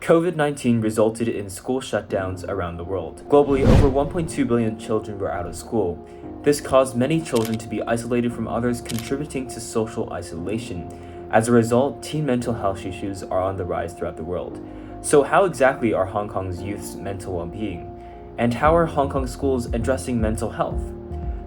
COVID-19 resulted in school shutdowns around the world. Globally, over 1.2 billion children were out of school. This caused many children to be isolated from others, contributing to social isolation. As a result, teen mental health issues are on the rise throughout the world. So how exactly are Hong Kong's youth's mental well-being? And how are Hong Kong schools addressing mental health?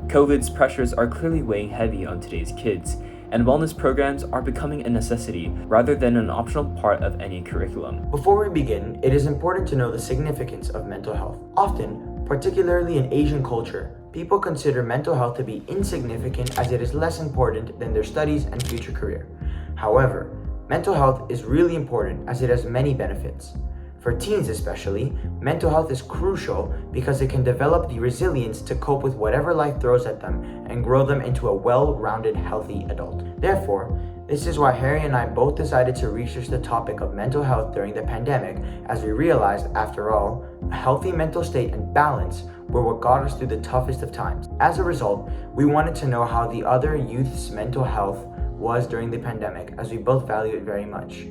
COVID's pressures are clearly weighing heavy on today's kids, and wellness programs are becoming a necessity rather than an optional part of any curriculum. Before we begin, it is important to know the significance of mental health. Often, particularly in Asian culture, people consider mental health to be insignificant as it is less important than their studies and future career. However, mental health is really important as it has many benefits. For teens especially, mental health is crucial because it can develop the resilience to cope with whatever life throws at them and grow them into a well-rounded, healthy adult. Therefore, this is why Harry and I both decided to research the topic of mental health during the pandemic, as we realized, after all, a healthy mental state and balance were what got us through the toughest of times. As a result, we wanted to know how the other youth's mental health was during the pandemic, as we both value it very much.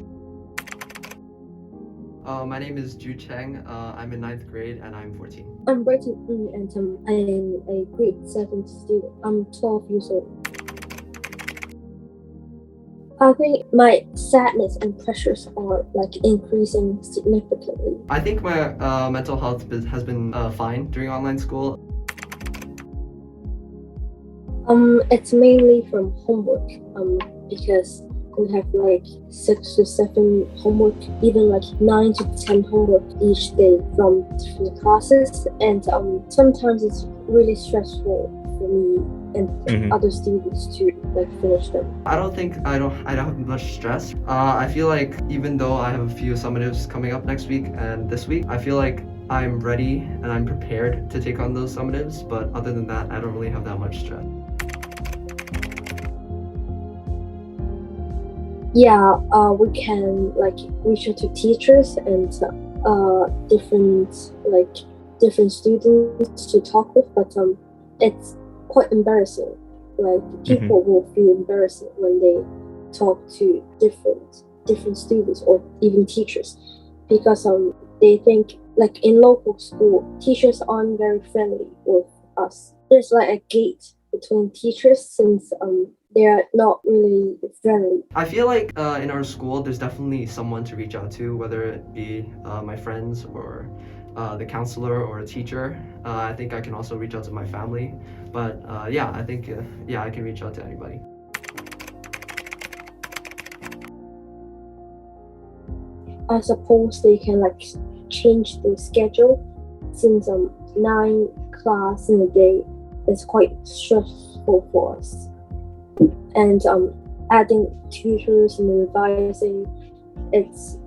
My name is Ju Cheng. I'm in 9th grade and I'm 14. I'm Brighton and I am a grade 7 student. I'm 12 years old. I think my sadness and pressures are increasing significantly. I think my mental health has been fine during online school. It's mainly from homework. Because we have 6 to 7 homework, even 9 to 10 homework each day from different classes, and sometimes it's really stressful for me and other students to finish them. I don't have much stress. I feel like even though I have a few summatives coming up next week and this week, I feel like I'm ready and I'm prepared to take on those summatives, but other than that, I don't really have that much stress. Yeah, we can reach out to teachers and different students to talk with, but it's quite embarrassing. People will feel embarrassed when they talk to different students or even teachers, because they think in local school teachers aren't very friendly with us. There's a gate between teachers since they are not really friendly. I feel like in our school, there's definitely someone to reach out to, whether it be my friends or the counselor or a teacher. I think I can also reach out to my family, but I think I can reach out to anybody. I suppose they can change the schedule, since 9 class in a day is quite stressful for us. And adding tutors and revising, it's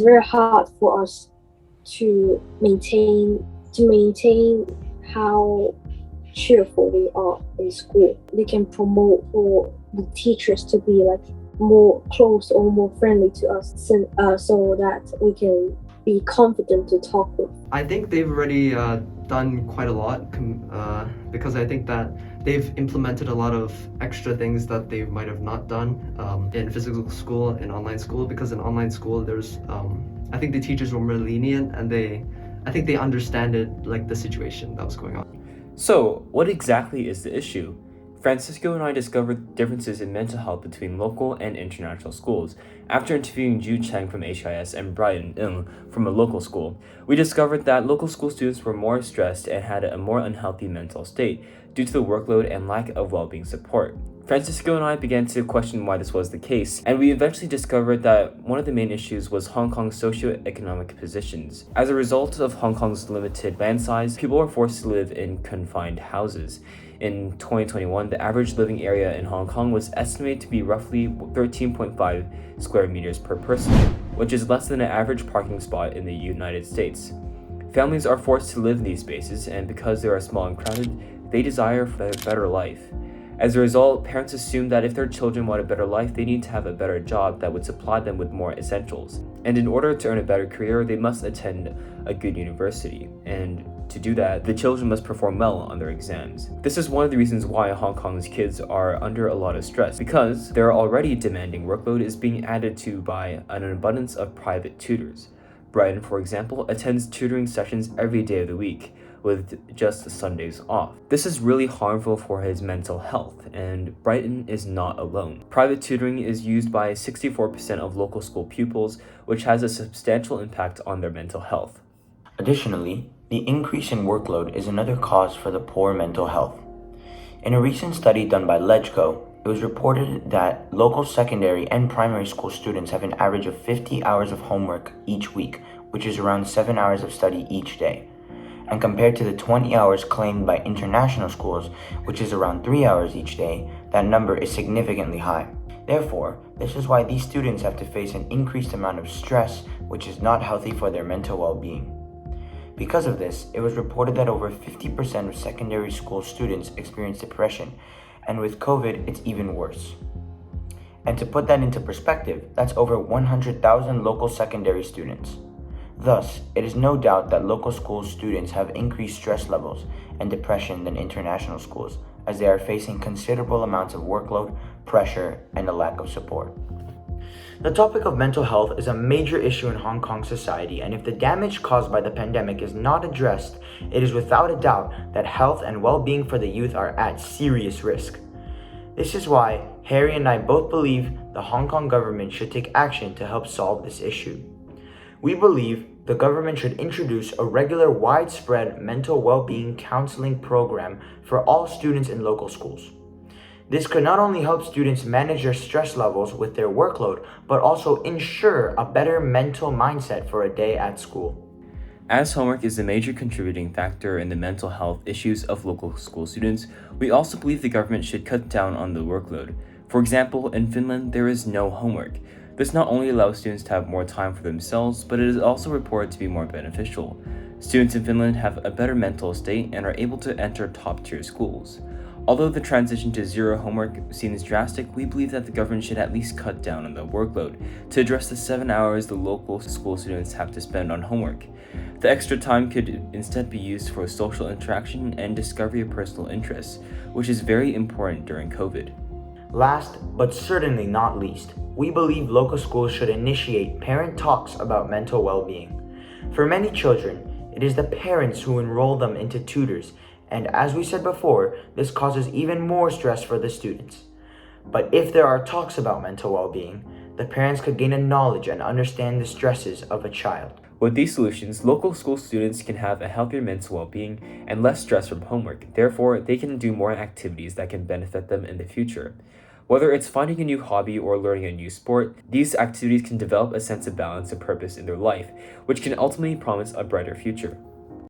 very hard for us to maintain how cheerful we are in school. We can promote for the teachers to be more close or more friendly to us, so that we can be confident to talk with. I think they've already done quite a lot because I think that they've implemented a lot of extra things that they might have not done in physical school and online school, because in online school there's I think the teachers were more lenient and I think they understood the situation that was going on. So, what exactly is the issue? Francisco and I discovered differences in mental health between local and international schools. After interviewing Ju Cheng from HIS and Brian Ng from a local school, we discovered that local school students were more stressed and had a more unhealthy mental state due to the workload and lack of well-being support. Francisco and I began to question why this was the case, and we eventually discovered that one of the main issues was Hong Kong's socioeconomic positions. As a result of Hong Kong's limited land size, people were forced to live in confined houses. In 2021, the average living area in Hong Kong was estimated to be roughly 13.5 square meters per person, which is less than an average parking spot in the United States. Families are forced to live in these spaces, and because they are small and crowded, they desire a better life. As a result, parents assume that if their children want a better life, they need to have a better job that would supply them with more essentials. And in order to earn a better career, they must attend a good university. And To do that, the children must perform well on their exams. This is one of the reasons why Hong Kong's kids are under a lot of stress, because their already demanding workload is being added to by an abundance of private tutors. Brian, for example, attends tutoring sessions every day of the week, with just Sundays off. This is really harmful for his mental health, and Brighton is not alone. Private tutoring is used by 64% of local school pupils, which has a substantial impact on their mental health. Additionally, the increase in workload is another cause for the poor mental health. In a recent study done by LegCo, it was reported that local secondary and primary school students have an average of 50 hours of homework each week, which is around 7 hours of study each day. And compared to the 20 hours claimed by international schools, which is around 3 hours each day, that number is significantly high. Therefore, this is why these students have to face an increased amount of stress, which is not healthy for their mental well-being. Because of this, it was reported that over 50% of secondary school students experience depression, and with COVID, it's even worse. And to put that into perspective, that's over 100,000 local secondary students. Thus, it is no doubt that local school students have increased stress levels and depression than international schools, as they are facing considerable amounts of workload, pressure, and a lack of support. The topic of mental health is a major issue in Hong Kong society, and if the damage caused by the pandemic is not addressed, it is without a doubt that health and well-being for the youth are at serious risk. This is why Harry and I both believe the Hong Kong government should take action to help solve this issue. We believe the government should introduce a regular widespread mental well-being counseling program for all students in local schools. This could not only help students manage their stress levels with their workload, but also ensure a better mental mindset for a day at school. As homework is a major contributing factor in the mental health issues of local school students, we also believe the government should cut down on the workload. For example, in Finland, there is no homework. This not only allows students to have more time for themselves, but it is also reported to be more beneficial. Students in Finland have a better mental state and are able to enter top-tier schools. Although the transition to zero homework seems drastic, we believe that the government should at least cut down on the workload to address the 7 hours the local school students have to spend on homework. The extra time could instead be used for social interaction and discovery of personal interests, which is very important during COVID. Last, but certainly not least, we believe local schools should initiate parent talks about mental well-being. For many children, it is the parents who enroll them into tutors, and as we said before, this causes even more stress for the students. But if there are talks about mental well-being, the parents could gain a knowledge and understand the stresses of a child. With these solutions, local school students can have a healthier mental well-being and less stress from homework. Therefore, they can do more activities that can benefit them in the future. Whether it's finding a new hobby or learning a new sport, these activities can develop a sense of balance and purpose in their life, which can ultimately promise a brighter future.